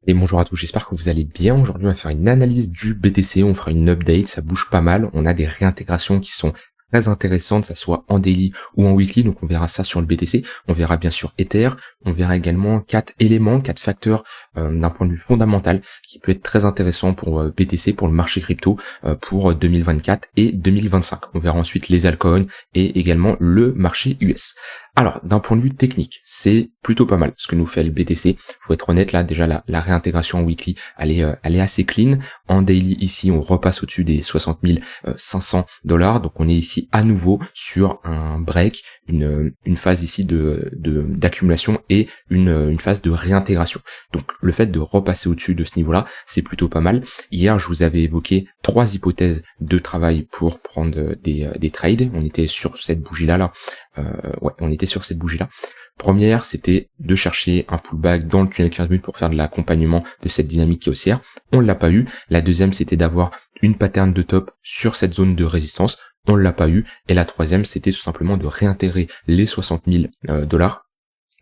Et bonjour à tous, j'espère que vous allez bien. Aujourd'hui, on va faire une analyse du BTC, on fera une update, ça bouge pas mal. On a des réintégrations qui sont très intéressantes, que ça soit en daily ou en weekly, donc on verra ça sur le BTC. On verra bien sûr Ether, on verra également 4 éléments, 4 facteurs d'un point de vue fondamental qui peut être très intéressant pour BTC, pour le marché crypto, pour 2024 et 2025. On verra ensuite les altcoins et également le marché US. Alors, d'un point de vue technique, c'est plutôt pas mal ce que nous fait le BTC. Faut être honnête, là, déjà, la réintégration en weekly, elle est assez clean. En daily, ici, on repasse au-dessus des 60 500 $. Donc, on est ici à nouveau sur un break, une phase ici d'accumulation et une phase de réintégration. Donc, le fait de repasser au-dessus de ce niveau-là, c'est plutôt pas mal. Hier, je vous avais évoqué 3 hypothèses de travail pour prendre des trades. On était sur cette bougie-là, là. On était sur cette bougie-là. Première, c'était de chercher un pullback dans le tunnel 15 minutes pour faire de l'accompagnement de cette dynamique qui est haussière. On ne l'a pas eu. La deuxième, c'était d'avoir une pattern de top sur cette zone de résistance. On ne l'a pas eu. Et la troisième, c'était tout simplement de réintégrer les 60 000 $,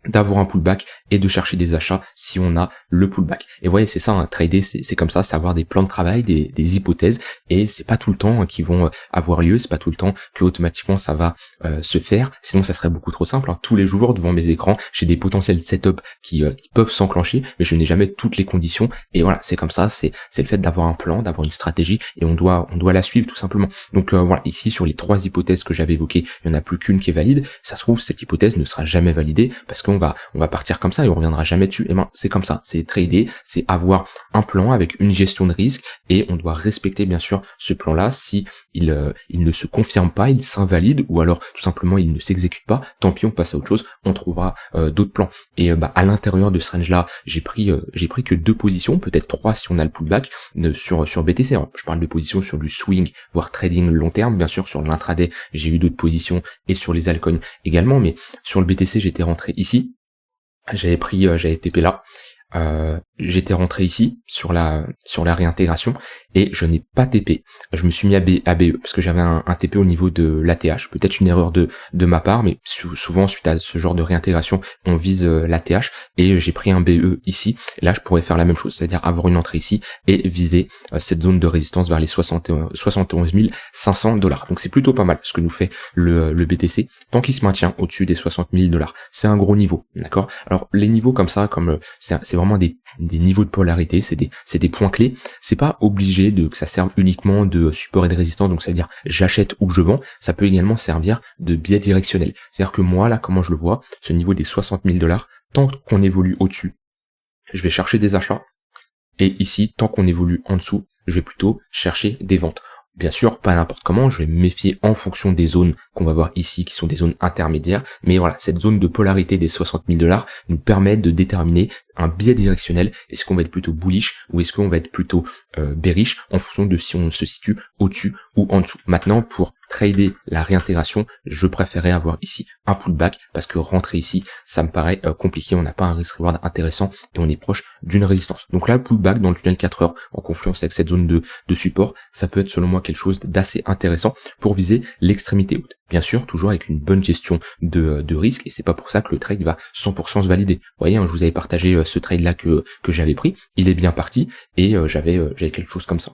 d'avoir un pullback et de chercher des achats si on a le pullback. Et vous voyez, c'est ça, hein, trader, c'est comme ça, c'est avoir des plans de travail, des hypothèses, et c'est pas tout le temps qui vont avoir lieu, c'est pas tout le temps que automatiquement ça va se faire, sinon ça serait beaucoup trop simple, hein. Tous les jours devant mes écrans, j'ai des potentiels setups qui peuvent s'enclencher, mais je n'ai jamais toutes les conditions, et voilà, c'est comme ça, c'est le fait d'avoir un plan, d'avoir une stratégie, et on doit la suivre tout simplement. Donc voilà, ici sur les 3 hypothèses que j'avais évoquées, il n'y en a plus qu'une qui est valide. Ça se trouve, cette hypothèse ne sera jamais validée, parce qu'on va partir comme ça et on reviendra jamais dessus. Et ben c'est comme ça, c'est trader, c'est avoir un plan avec une gestion de risque, et on doit respecter bien sûr ce plan-là. Si il ne se confirme pas, il s'invalide, ou alors tout simplement il ne s'exécute pas, tant pis, on passe à autre chose, on trouvera d'autres plans. Et à l'intérieur de ce range-là, j'ai pris que 2 positions, peut-être 3 si on a le pullback sur BTC. Alors, je parle de positions sur du swing, voire trading long terme. Bien sûr, sur l'intraday, j'ai eu d'autres positions, et sur les altcoins également, mais sur le BTC, j'étais rentré ici. J'avais TP là, j'étais rentré ici sur la réintégration, et je n'ai pas TP. Je me suis mis à BE parce que j'avais un TP au niveau de l'ATH, peut-être une erreur de ma part, mais souvent suite à ce genre de réintégration, on vise l'ATH, et j'ai pris un BE ici. Et là, je pourrais faire la même chose, c'est-à-dire avoir une entrée ici et viser cette zone de résistance vers les 71 500 $. Donc c'est plutôt pas mal ce que nous fait le BTC, tant qu'il se maintient au-dessus des 60 000 $. C'est un gros niveau, d'accord? Alors les niveaux comme ça, c'est vraiment des niveaux de polarité, c'est des points clés. C'est pas obligé que ça serve uniquement de support et de résistance, donc ça veut dire j'achète ou je vends. Ça peut également servir de biais directionnel. C'est-à-dire que moi là, comment je le vois, ce niveau des 60 000 $, tant qu'on évolue au-dessus, je vais chercher des achats, et ici, tant qu'on évolue en dessous, je vais plutôt chercher des ventes. Bien sûr, pas n'importe comment, je vais me méfier en fonction des zones qu'on va voir ici, qui sont des zones intermédiaires, mais voilà, cette zone de polarité des 60 000 $ nous permet de déterminer un biais directionnel. Est-ce qu'on va être plutôt bullish, ou est-ce qu'on va être plutôt bearish, en fonction de si on se situe au-dessus ou en dessous. Maintenant, pour trader la réintégration, je préférais avoir ici un pullback, parce que rentrer ici, ça me paraît compliqué, on n'a pas un risk-reward intéressant, et on est proche d'une résistance. Donc là, pullback dans le tunnel 4 heures, en confluence avec cette zone de support, ça peut être selon moi quelque chose d'assez intéressant pour viser l'extrémité haute. Bien sûr, toujours avec une bonne gestion de risque, et c'est pas pour ça que le trade va 100% se valider. Vous voyez, hein, je vous avais partagé ce trade-là que j'avais pris, il est bien parti, et j'avais quelque chose comme ça.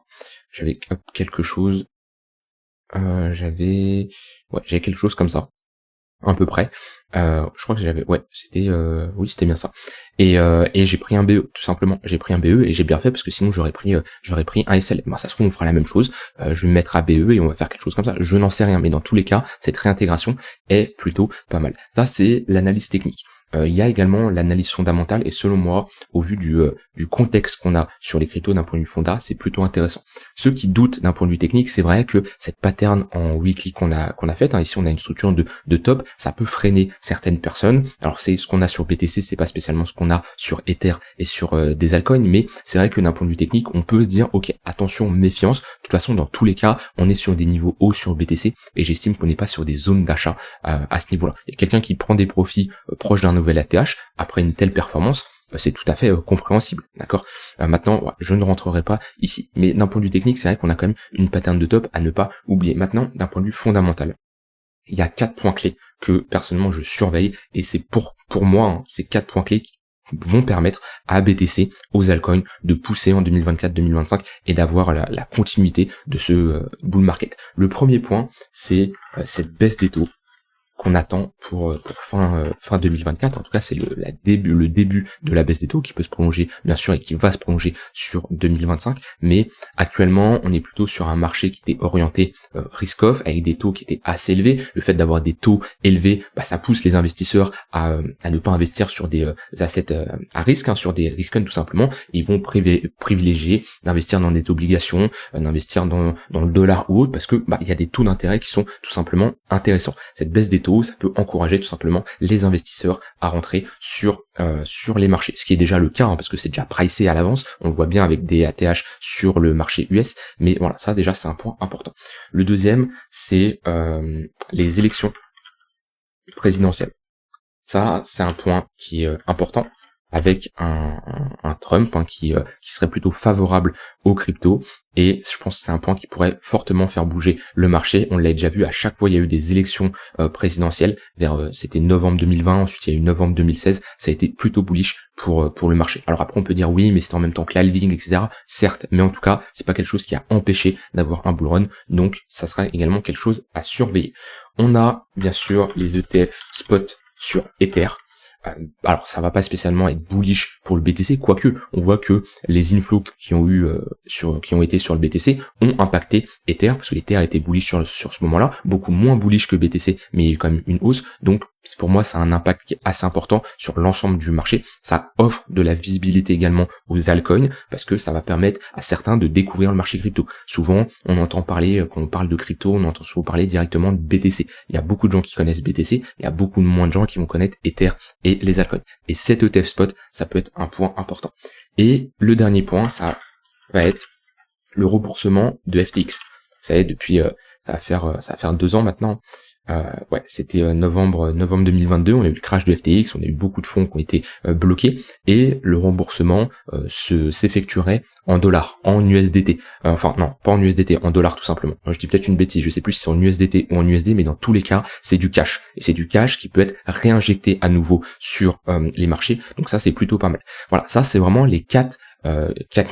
J'avais quelque chose comme ça, à peu près. Je crois que c'était bien ça. Et j'ai pris un BE, tout simplement. J'ai pris un BE, et j'ai bien fait, parce que sinon j'aurais pris un SL. Ça se trouve, on fera la même chose. Je vais me mettre à BE et on va faire quelque chose comme ça. Je n'en sais rien, mais dans tous les cas, cette réintégration est plutôt pas mal. Ça, c'est l'analyse technique. Il y a également l'analyse fondamentale, et selon moi, au vu du contexte qu'on a sur les cryptos d'un point de vue fonda, c'est plutôt intéressant. Ceux qui doutent d'un point de vue technique, c'est vrai que cette pattern en weekly qu'on a faite, hein, ici on a une structure de top, ça peut freiner certaines personnes. Alors c'est ce qu'on a sur BTC, c'est pas spécialement ce qu'on a sur Ether et sur des altcoins, mais c'est vrai que d'un point de vue technique, on peut se dire ok, attention, méfiance. De toute façon, dans tous les cas, on est sur des niveaux hauts sur BTC, et j'estime qu'on n'est pas sur des zones d'achat à ce niveau-là. Et quelqu'un qui prend des profits proches d'un nouvel ATH après une telle performance, c'est tout à fait compréhensible, d'accord. Maintenant, je ne rentrerai pas ici, mais d'un point de vue technique, c'est vrai qu'on a quand même une pattern de top à ne pas oublier. Maintenant, d'un point de vue fondamental, il y a 4 points clés que personnellement je surveille, et c'est pour moi, hein, ces 4 points clés vont permettre à BTC, aux altcoins, de pousser en 2024-2025 et d'avoir la continuité de ce bull market. Le premier point, c'est cette baisse des taux qu'on attend pour fin 2024. En tout cas, c'est le début de la baisse des taux qui peut se prolonger, bien sûr, et qui va se prolonger sur 2025. Mais actuellement, on est plutôt sur un marché qui était orienté risk-off, avec des taux qui étaient assez élevés. Le fait d'avoir des taux élevés, ça pousse les investisseurs à ne pas investir sur des assets à risque, sur des risk-on tout simplement. Ils vont privilégier d'investir dans des obligations, d'investir dans le dollar ou autre, parce que il y a des taux d'intérêt qui sont tout simplement intéressants. Cette baisse des taux, ça peut encourager tout simplement les investisseurs à rentrer sur les marchés, ce qui est déjà le cas, parce que c'est déjà pricé à l'avance, on le voit bien avec des ATH sur le marché US, mais voilà, ça déjà c'est un point important. Le deuxième, c'est les élections présidentielles. Ça, c'est un point qui est important, avec un Trump qui serait plutôt favorable aux cryptos, et je pense que c'est un point qui pourrait fortement faire bouger le marché. On l'a déjà vu, à chaque fois il y a eu des élections présidentielles, c'était novembre 2020, ensuite il y a eu novembre 2016, ça a été plutôt bullish pour le marché. Alors après on peut dire oui, mais c'était en même temps que l'halving, etc. Certes, mais en tout cas c'est pas quelque chose qui a empêché d'avoir un bull run, donc ça sera également quelque chose à surveiller. On a bien sûr les ETF spot sur Ether. Alors ça va pas spécialement être bullish pour le BTC, quoique on voit que les inflows qui ont été sur le BTC ont impacté Ether, parce que l'Ether a été bullish sur ce moment-là, beaucoup moins bullish que BTC, mais il y a eu quand même une hausse, donc pour moi ça a un impact qui est assez important sur l'ensemble du marché. Ça offre de la visibilité également aux altcoins, parce que ça va permettre à certains de découvrir le marché crypto. Souvent on entend parler, quand on parle de crypto, on entend souvent parler directement de BTC. Il y a beaucoup de gens qui connaissent BTC, il y a beaucoup moins de gens qui vont connaître Ether et les altcoins. Et cet ETF spot, ça peut être un point important. Et le dernier point, ça va être le remboursement de FTX. Vous savez, depuis ça va faire 2 ans maintenant. C'était novembre 2022, on a eu le crash de FTX, on a eu beaucoup de fonds qui ont été bloqués, et le remboursement s'effectuerait en dollars, en USDT. Enfin non, pas en USDT, en dollars tout simplement. Alors, je dis peut-être une bêtise, je sais plus si c'est en USDT ou en USD, mais dans tous les cas, c'est du cash. Et c'est du cash qui peut être réinjecté à nouveau sur les marchés, donc ça c'est plutôt pas mal. Voilà, ça c'est vraiment les 4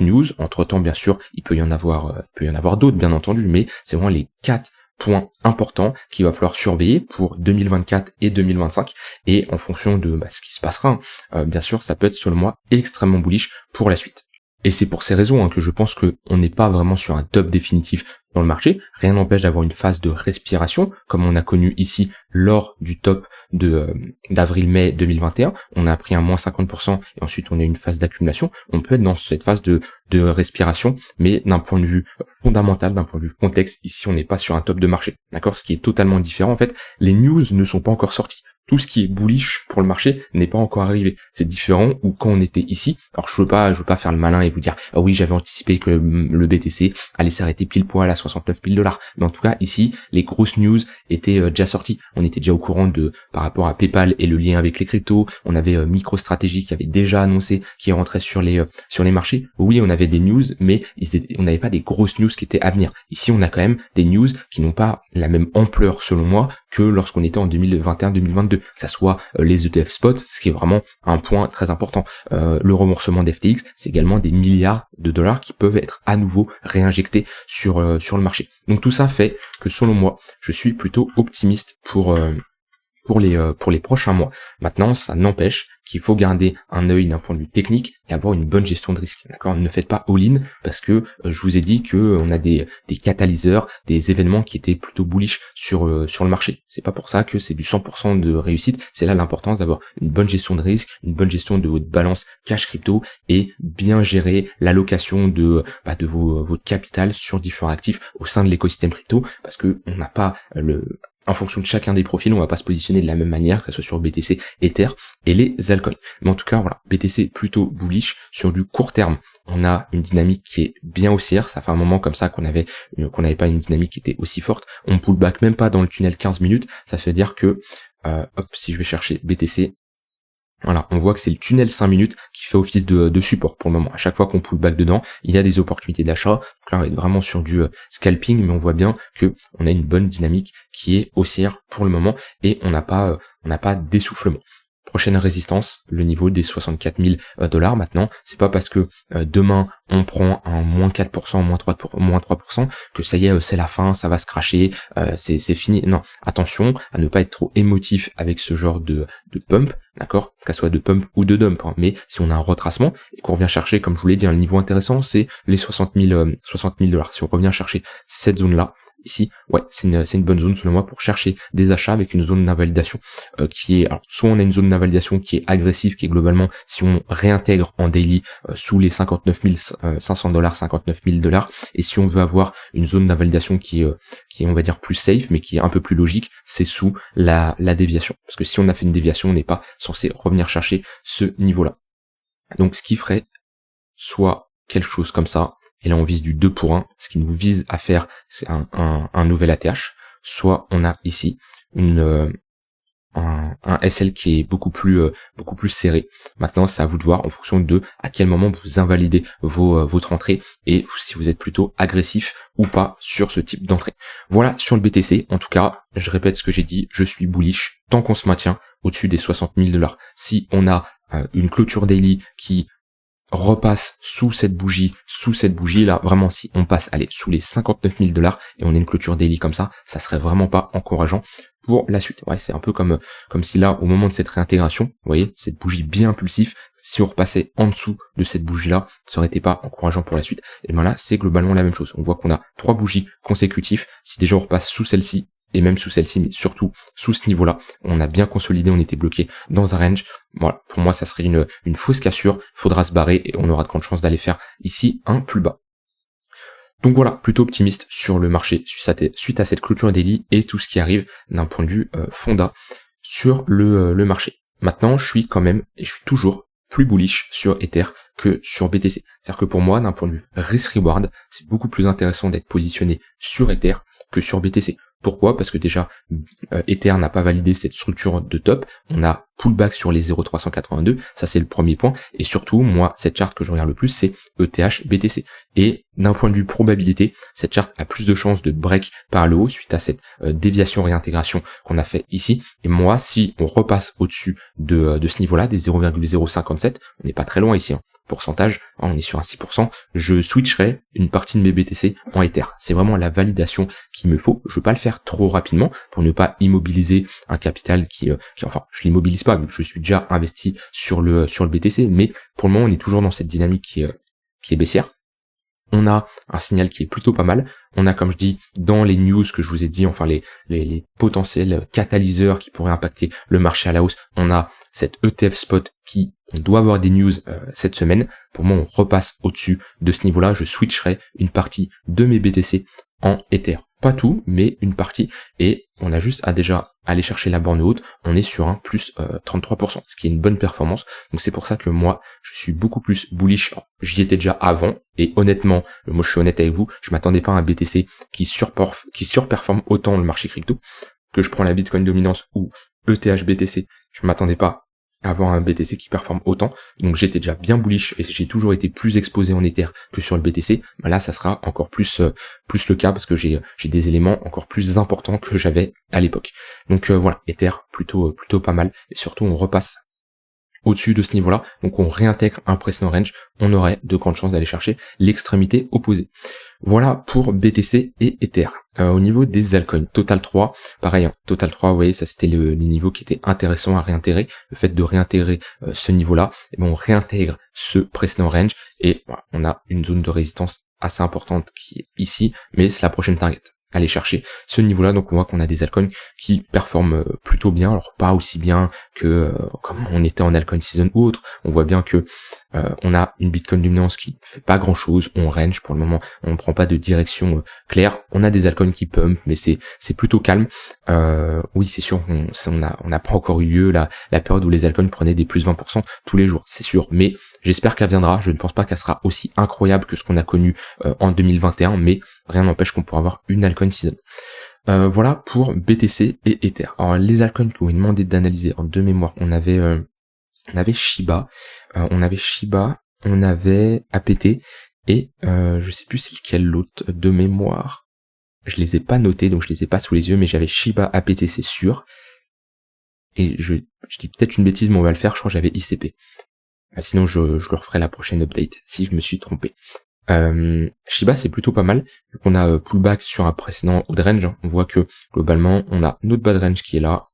news. Entre temps, bien sûr, il peut y en avoir d'autres, bien entendu, mais c'est vraiment les 4 points importants qu'il va falloir surveiller pour 2024 et 2025, et en fonction de ce qui se passera, bien sûr, ça peut être selon moi extrêmement bullish pour la suite. Et c'est pour ces raisons que je pense qu'on n'est pas vraiment sur un top définitif dans le marché. Rien n'empêche d'avoir une phase de respiration, comme on a connu ici lors du top d'avril-mai 2021. On a pris un moins 50% et ensuite on a une phase d'accumulation. On peut être dans cette phase de respiration, mais d'un point de vue fondamental, d'un point de vue contexte, ici on n'est pas sur un top de marché. D'accord? Ce qui est totalement différent, en fait, les news ne sont pas encore sorties. Tout ce qui est bullish pour le marché n'est pas encore arrivé. C'est différent où quand on était ici, alors je veux pas faire le malin et vous dire ah oui, j'avais anticipé que le BTC allait s'arrêter pile poil à 69 000 $. Mais en tout cas ici, les grosses news étaient déjà sorties. On était déjà au courant par rapport à PayPal et le lien avec les cryptos. On avait MicroStrategy qui avait déjà annoncé qu'il rentrait sur les marchés. Oui, on avait des news, mais on n'avait pas des grosses news qui étaient à venir. Ici, on a quand même des news qui n'ont pas la même ampleur selon moi que lorsqu'on était en 2021-2022. Que ça soit les ETF spot, ce qui est vraiment un point très important. Le remboursement d'FTX, c'est également des milliards de dollars qui peuvent être à nouveau réinjectés sur le marché. Donc tout ça fait que selon moi, je suis plutôt optimiste pour les prochains mois. Maintenant, ça n'empêche qu'il faut garder un œil d'un point de vue technique et avoir une bonne gestion de risque. D'accord? Ne faites pas all-in, parce que je vous ai dit que on a des catalyseurs, des événements qui étaient plutôt bullish sur le marché. C'est pas pour ça que c'est du 100% de réussite. C'est là l'importance d'avoir une bonne gestion de risque, une bonne gestion de votre balance cash crypto et bien gérer l'allocation de votre capital sur différents actifs au sein de l'écosystème crypto, parce que on n'a pas en fonction de chacun des profils, on va pas se positionner de la même manière, que ce soit sur BTC, Ether et les altcoins. Mais en tout cas, voilà, BTC plutôt bullish sur du court terme. On a une dynamique qui est bien haussière. Ça fait un moment comme ça qu'on n'avait pas une dynamique qui était aussi forte. On pull back même pas dans le tunnel 15 minutes. Ça veut dire que, si je vais chercher BTC, voilà, on voit que c'est le tunnel 5 minutes qui fait office de support pour le moment. À chaque fois qu'on pull back dedans, il y a des opportunités d'achat. Donc là, on est vraiment sur du scalping, mais on voit bien que on a une bonne dynamique qui est haussière pour le moment et on n'a pas d'essoufflement. prochaine résistance, le niveau des 64 000 $. Maintenant, c'est pas parce que demain on prend un moins 4%, moins 3%, que ça y est, c'est la fin, ça va se cracher, c'est fini. Non, attention à ne pas être trop émotif avec ce genre de pump, d'accord, qu'elle soit de pump ou de dump, hein. Mais si on a un retracement et qu'on revient chercher, comme je vous l'ai dit, un niveau intéressant, c'est les 60 000 $. Si on revient chercher cette zone-là, ici, ouais, c'est une bonne zone selon moi pour chercher des achats avec une zone d'invalidation qui est, alors, soit on a une zone d'invalidation qui est agressive, qui est globalement, si on réintègre en daily sous les 59 500 $, 59 000 $, et si on veut avoir une zone d'invalidation qui est, on va dire, plus safe, mais qui est un peu plus logique, c'est sous la déviation. Parce que si on a fait une déviation, on n'est pas censé revenir chercher ce niveau-là. Donc ce qui ferait soit quelque chose comme ça, et là on vise du 2 pour 1, ce qui nous vise à faire c'est un nouvel ATH, soit on a ici un SL qui est beaucoup plus serré. Maintenant c'est à vous de voir en fonction de à quel moment vous invalidez votre entrée et si vous êtes plutôt agressif ou pas sur ce type d'entrée. Voilà sur le BTC, en tout cas je répète ce que j'ai dit, je suis bullish tant qu'on se maintient au-dessus des 60 000 $. Si on a une clôture daily qui repasse sous cette bougie là, vraiment si on passe, allez, sous les 59 000 $ et on a une clôture daily comme ça serait vraiment pas encourageant pour la suite. Ouais, c'est un peu comme si là, au moment de cette réintégration, vous voyez, cette bougie bien impulsive, si on repassait en dessous de cette bougie là, ça aurait été pas encourageant pour la suite. Et ben là, c'est globalement la même chose. On voit qu'on a 3 bougies consécutives. Si déjà on repasse sous celle-ci, et même sous celle-ci, mais surtout sous ce niveau-là, on a bien consolidé, on était bloqué dans un range. Voilà, pour moi, ça serait une fausse cassure, faudra se barrer et on aura de grandes chances d'aller faire ici un plus bas. Donc voilà, plutôt optimiste sur le marché suite à cette clôture daily et tout ce qui arrive d'un point de vue fonda sur le marché. Maintenant, je suis quand même, et je suis toujours plus bullish sur Ether que sur BTC. C'est-à-dire que pour moi, d'un point de vue risk-reward, c'est beaucoup plus intéressant d'être positionné sur Ether que sur BTC. Pourquoi ? Parce que déjà, Ether n'a pas validé cette structure de top, on a pullback sur les 0,382, ça c'est le premier point, et surtout, moi, cette charte que je regarde le plus, c'est ETH BTC. Et d'un point de vue probabilité, cette charte a plus de chances de break par le haut suite à cette déviation réintégration qu'on a fait ici. Et moi, si on repasse au-dessus de ce niveau-là, des 0,057, on n'est pas très loin ici, hein. Pourcentage, on est sur un 6%, je switcherai une partie de mes BTC en Ether. C'est vraiment la validation qu'il me faut. Je veux pas le faire trop rapidement pour ne pas immobiliser un capital qui enfin, je l'immobilise pas vu que je suis déjà investi sur le BTC, mais pour le moment, on est toujours dans cette dynamique qui est baissière. On a un signal qui est plutôt pas mal. On a, comme je dis, dans les news que je vous ai dit, enfin les potentiels catalyseurs qui pourraient impacter le marché à la hausse, on a cette ETF spot qui, on doit avoir des news cette semaine. Pour moi, on repasse au-dessus de ce niveau-là. Je switcherai une partie de mes BTC en Ether. Pas tout, mais une partie. Et on a juste à déjà aller chercher la borne haute. On est sur un plus 33%, ce qui est une bonne performance. Donc c'est pour ça que moi, je suis beaucoup plus bullish. J'y étais déjà avant. Et honnêtement, moi je suis honnête avec vous, je m'attendais pas à un BTC qui surperforme autant le marché crypto. Que je prends la Bitcoin dominance ou ETH BTC, je m'attendais pas à avoir un BTC qui performe autant. Donc j'étais déjà bien bullish et j'ai toujours été plus exposé en Ether que sur le BTC. Ben là, ça sera encore plus le cas parce que j'ai des éléments encore plus importants que j'avais à l'époque. Donc voilà, Ether plutôt pas mal et surtout on repasse au-dessus de ce niveau-là, donc on réintègre un précédent range, on aurait de grandes chances d'aller chercher l'extrémité opposée. Voilà pour BTC et Ether. Au niveau des altcoins, Total 3, pareil, hein, Total 3, vous voyez, ça c'était les niveaux qui étaient intéressants à réintégrer. Le fait de réintégrer ce niveau-là, et on réintègre ce précédent range, et voilà, on a une zone de résistance assez importante qui est ici, mais c'est la prochaine target. Aller chercher ce niveau-là, donc on voit qu'on a des altcoins qui performent plutôt bien, alors pas aussi bien que comme on était en altcoin season ou autre. On voit bien que on a une Bitcoin dominance qui fait pas grand-chose, on range pour le moment, on ne prend pas de direction claire. On a des altcoins qui pump, mais c'est plutôt calme. Oui, c'est sûr, on n'a pas encore eu lieu la période où les altcoins prenaient des plus 20% tous les jours, c'est sûr, mais j'espère qu'elle viendra. Je ne pense pas qu'elle sera aussi incroyable que ce qu'on a connu en 2021, mais rien n'empêche qu'on pourra avoir une altcoin season. Voilà pour BTC et Ether. Alors les altcoins que vous m'avez demandé d'analyser en deux mémoires, on avait Shiba, on avait APT et je sais plus c'est lequel l'autre de mémoire. Je les ai pas notés donc je les ai pas sous les yeux, mais j'avais Shiba, APT c'est sûr. et je dis peut-être une bêtise, mais on va le faire, je crois que j'avais ICP. Sinon je le referai la prochaine update, si je me suis trompé. Shiba c'est plutôt pas mal, vu qu'on a pullback sur un précédent haut de range, hein. On voit que globalement on a notre bas de range qui est là,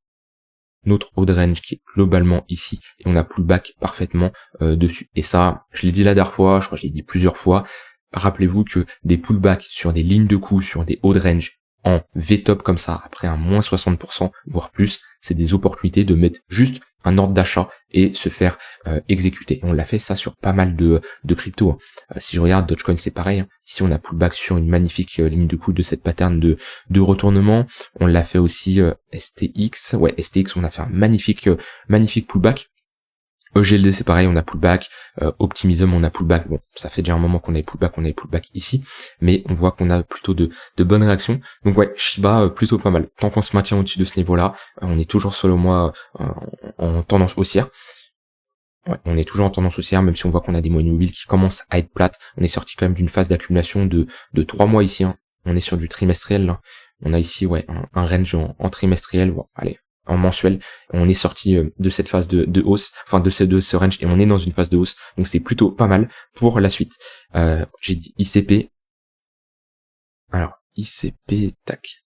notre haut de range qui est globalement ici, et on a pullback parfaitement dessus. Et ça, je l'ai dit la dernière fois, je crois que je l'ai dit plusieurs fois, rappelez-vous que des pullbacks sur des lignes de coups, sur des hauts de range, en V-top comme ça, après un moins 60%, voire plus, c'est des opportunités de mettre juste un ordre d'achat et se faire exécuter. Et on l'a fait ça sur pas mal de crypto, hein. Si je regarde Dogecoin, c'est pareil, hein. Ici on a pullback sur une magnifique ligne de coup de cette pattern de retournement. On l'a fait aussi STX, STX, on a fait un magnifique pullback. EGLD c'est pareil, on a pullback, Optimism on a pullback, bon ça fait déjà un moment qu'on avait pullback ici, mais on voit qu'on a plutôt de bonnes réactions, donc Shiba plutôt pas mal, tant qu'on se maintient au-dessus de ce niveau-là, on est toujours selon moi en tendance haussière, on est toujours en tendance haussière, même si on voit qu'on a des moyennes mobiles qui commencent à être plates, on est sorti quand même d'une phase d'accumulation de 3 mois ici, hein. On est sur du trimestriel là, on a ici un range en trimestriel, allez, en mensuel, on est sorti de cette phase de hausse, enfin de ce range, et on est dans une phase de hausse, donc c'est plutôt pas mal pour la suite. J'ai dit ICP, alors ICP, tac.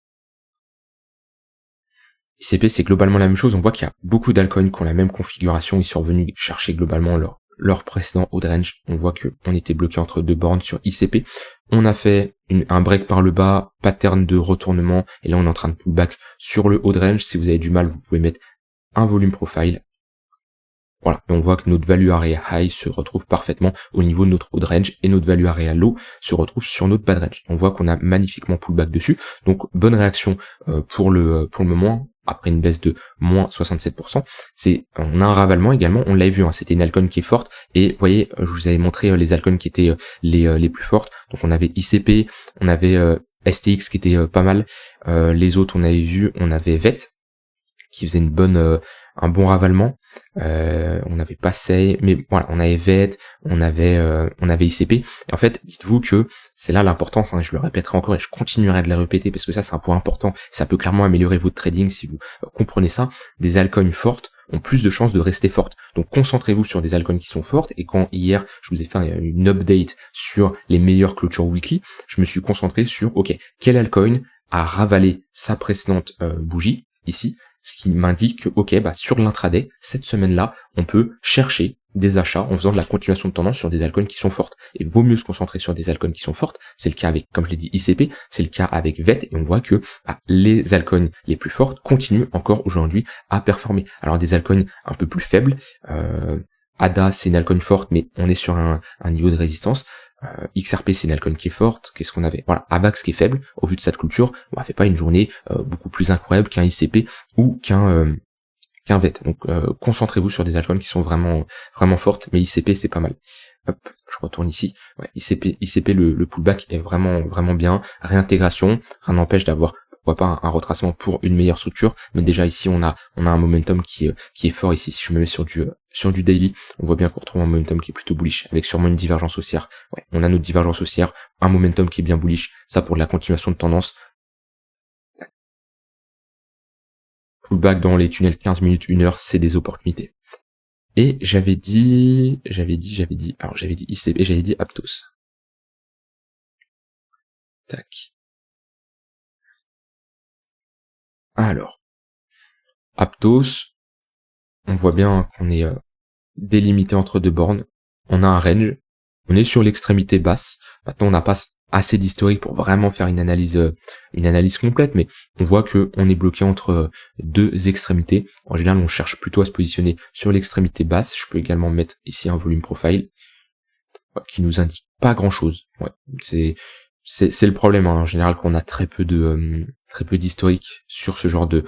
ICP c'est globalement la même chose, on voit qu'il y a beaucoup d'altcoins qui ont la même configuration, ils sont revenus chercher globalement leur précédent haut de range, on voit que on était bloqué entre deux bornes sur ICP, on a fait un break par le bas, pattern de retournement, et là on est en train de pullback sur le haut de range. Si vous avez du mal, vous pouvez mettre un volume profile. Voilà, et on voit que notre value area high se retrouve parfaitement au niveau de notre haut de range, et notre value area low se retrouve sur notre bas de range. On voit qu'on a magnifiquement pullback dessus, donc bonne réaction pour le moment. Après une baisse de moins 67%, on a un ravalement également, on l'avait vu, hein, c'était une altcoin qui est forte, et vous voyez, je vous avais montré les altcoins qui étaient les plus fortes, donc on avait ICP, on avait STX qui était pas mal, les autres on avait vu, on avait VET, qui faisait un bon ravalement, on n'avait pas SEI, mais voilà, on avait VET, on avait ICP, et en fait, dites-vous que c'est là l'importance, hein, je le répéterai encore et je continuerai de le répéter parce que ça c'est un point important, ça peut clairement améliorer votre trading si vous comprenez ça, des altcoins fortes ont plus de chances de rester fortes, donc concentrez-vous sur des altcoins qui sont fortes, et quand hier je vous ai fait une update sur les meilleures clôtures weekly, je me suis concentré sur, quel altcoin a ravalé sa précédente bougie, ici, ce qui m'indique que, sur l'intraday, cette semaine-là, on peut chercher des achats en faisant de la continuation de tendance sur des altcoins qui sont fortes. Et vaut mieux se concentrer sur des altcoins qui sont fortes. C'est le cas avec, comme je l'ai dit, ICP, c'est le cas avec VET, et on voit que les altcoins les plus fortes continuent encore aujourd'hui à performer. Alors des altcoins un peu plus faibles, ADA c'est une altcoin forte, mais on est sur un niveau de résistance. XRP c'est une altcoin qui est forte, qu'est-ce qu'on avait, AVAX qui est faible, au vu de cette culture, on fait pas une journée beaucoup plus incroyable qu'un ICP ou qu'un VET, donc concentrez-vous sur des altcoins qui sont vraiment fortes, mais ICP c'est pas mal. Hop, je retourne ici, ICP le pullback est vraiment bien, réintégration, rien n'empêche d'avoir pas un retracement pour une meilleure structure, mais déjà ici on a un momentum qui est fort ici. Si je me mets sur du daily, on voit bien qu'on retrouve un momentum qui est plutôt bullish, avec sûrement une divergence haussière. On a notre divergence haussière, un momentum qui est bien bullish, ça pour de la continuation de tendance. Pullback dans les tunnels 15 minutes, 1 heure, c'est des opportunités. Et j'avais dit ICP, j'avais dit Aptos. Tac. Alors, Aptos, on voit bien qu'on est délimité entre deux bornes, on a un range, on est sur l'extrémité basse, maintenant on n'a pas assez d'historique pour vraiment faire une analyse complète, mais on voit que on est bloqué entre deux extrémités. En général on cherche plutôt à se positionner sur l'extrémité basse. Je peux également mettre ici un volume profile qui nous indique pas grand chose. C'est le problème, hein, en général, qu'on a très peu d'historique sur ce genre de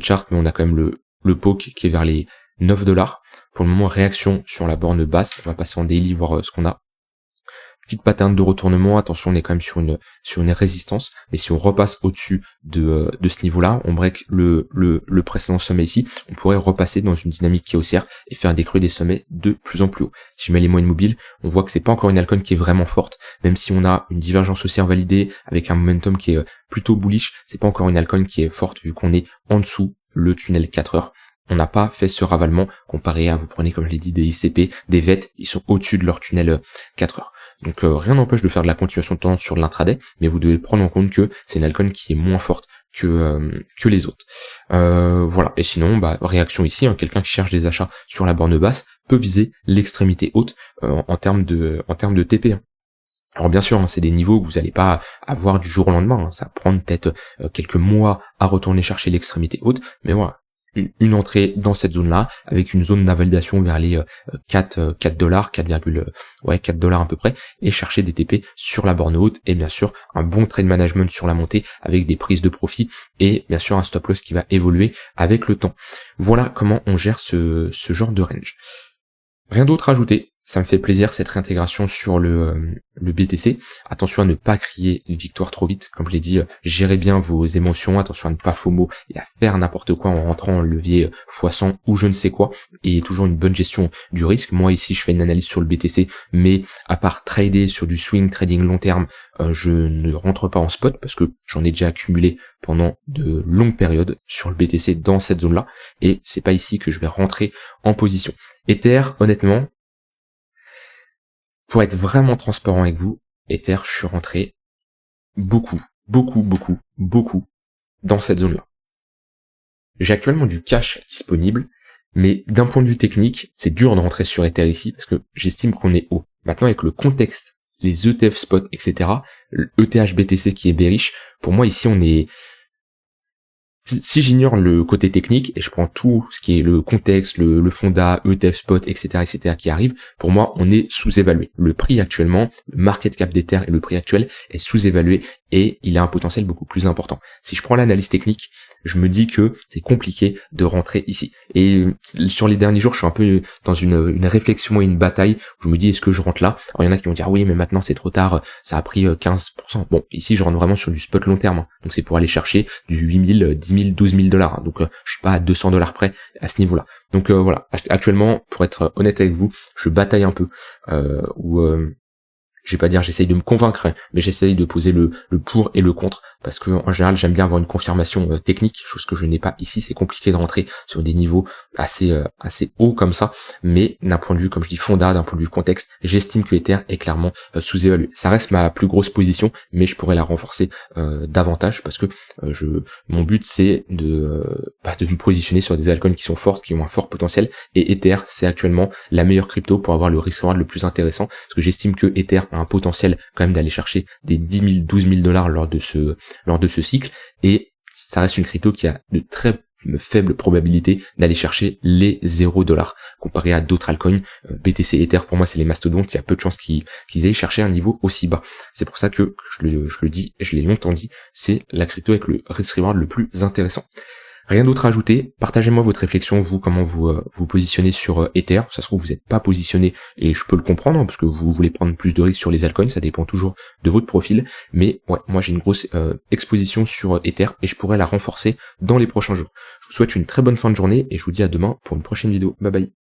chart, mais on a quand même le poke qui est vers les $9. Pour le moment, réaction sur la borne basse. On va passer en daily, voir ce qu'on a. Petite pattern de retournement, attention, on est quand même sur une résistance, mais si on repasse au-dessus de ce niveau-là, on break le précédent sommet ici, on pourrait repasser dans une dynamique qui est haussière et faire des creux des sommets de plus en plus haut. Si je mets les moyennes mobiles, on voit que c'est pas encore une altcoin qui est vraiment forte, même si on a une divergence haussière validée avec un momentum qui est plutôt bullish, c'est pas encore une altcoin qui est forte vu qu'on est en dessous le tunnel 4 heures. on n'a pas fait ce ravalement comparé à, vous prenez comme je l'ai dit, des ICP, des VET, ils sont au-dessus de leur tunnel 4 heures. Donc rien n'empêche de faire de la continuation de tendance sur l'intraday, mais vous devez prendre en compte que c'est une altcoin qui est moins forte que les autres. Voilà, et sinon, réaction ici, hein, quelqu'un qui cherche des achats sur la borne basse peut viser l'extrémité haute en termes de TP. Hein. Alors bien sûr, hein, c'est des niveaux que vous n'allez pas avoir du jour au lendemain, hein, ça va prendre peut-être quelques mois à retourner chercher l'extrémité haute, mais voilà, une entrée dans cette zone-là, avec une zone d'invalidation vers les 4 dollars, 4 dollars à peu près, et chercher des TP sur la borne haute, et bien sûr, un bon trade management sur la montée, avec des prises de profit, et bien sûr, un stop loss qui va évoluer avec le temps. Voilà comment on gère ce genre de range. Rien d'autre à ajouter. Ça me fait plaisir cette réintégration sur le BTC. Attention à ne pas crier une victoire trop vite. Comme je l'ai dit, gérez bien vos émotions. Attention à ne pas FOMO et à faire n'importe quoi en rentrant en levier x100 ou je ne sais quoi. Et toujours une bonne gestion du risque. Moi ici, je fais une analyse sur le BTC, mais à part trader sur du swing trading long terme, je ne rentre pas en spot parce que j'en ai déjà accumulé pendant de longues périodes sur le BTC dans cette zone-là. Et c'est pas ici que je vais rentrer en position. Ether, honnêtement, pour être vraiment transparent avec vous, Ether, je suis rentré beaucoup dans cette zone-là. J'ai actuellement du cash disponible, mais d'un point de vue technique, c'est dur de rentrer sur Ether ici, parce que j'estime qu'on est haut. Maintenant, avec le contexte, les ETF spot, etc., le ETH BTC qui est bearish, pour moi ici on est... Si j'ignore le côté technique et je prends tout ce qui est le contexte, le fonda, ETF spot, etc. qui arrive, pour moi, on est sous-évalué. Le prix actuellement, le market cap d'Ether et le prix actuel est sous-évalué et il a un potentiel beaucoup plus important. Si je prends l'analyse technique, je me dis que c'est compliqué de rentrer ici. Et sur les derniers jours, je suis un peu dans une réflexion et une bataille où je me dis, est-ce que je rentre là? Alors il y en a qui vont dire, oui, mais maintenant c'est trop tard, ça a pris 15%. Bon, ici je rentre vraiment sur du spot long terme. Hein. Donc c'est pour aller chercher du 8 000, 10 000, 12 000 $. Hein. Donc je suis pas à 200 $ près à ce niveau-là. Donc voilà, actuellement, pour être honnête avec vous, je bataille un peu. Je vais pas dire j'essaye de me convaincre, mais j'essaye de poser le pour et le contre, parce que en général j'aime bien avoir une confirmation technique, chose que je n'ai pas ici. C'est compliqué de rentrer sur des niveaux assez hauts comme ça, mais d'un point de vue, comme je dis, fonda, d'un point de vue contexte, j'estime que Ether est clairement sous-évalué. Ça reste ma plus grosse position, mais je pourrais la renforcer davantage, parce que mon but c'est de me positionner sur des altcoins qui sont fortes, qui ont un fort potentiel, et Ether c'est actuellement la meilleure crypto pour avoir le risk reward le plus intéressant, parce que j'estime que Ether a un potentiel quand même d'aller chercher des 10 000, 12 000 $ lors de ce cycle, et ça reste une crypto qui a de très faible probabilité d'aller chercher les 0 $, comparé à d'autres altcoins. BTC et Ether, pour moi, c'est les mastodontes, il y a peu de chances qu'ils aillent chercher un niveau aussi bas. C'est pour ça que je le dis, et je l'ai longtemps dit, c'est la crypto avec le risk reward le plus intéressant. Rien d'autre à ajouter, partagez-moi votre réflexion, vous, comment vous positionnez sur Ether. Ça se trouve, vous n'êtes pas positionné, et je peux le comprendre, hein, parce que vous voulez prendre plus de risques sur les altcoins, ça dépend toujours de votre profil, mais ouais, moi j'ai une grosse exposition sur Ether, et je pourrais la renforcer dans les prochains jours. Je vous souhaite une très bonne fin de journée, et je vous dis à demain pour une prochaine vidéo. Bye bye.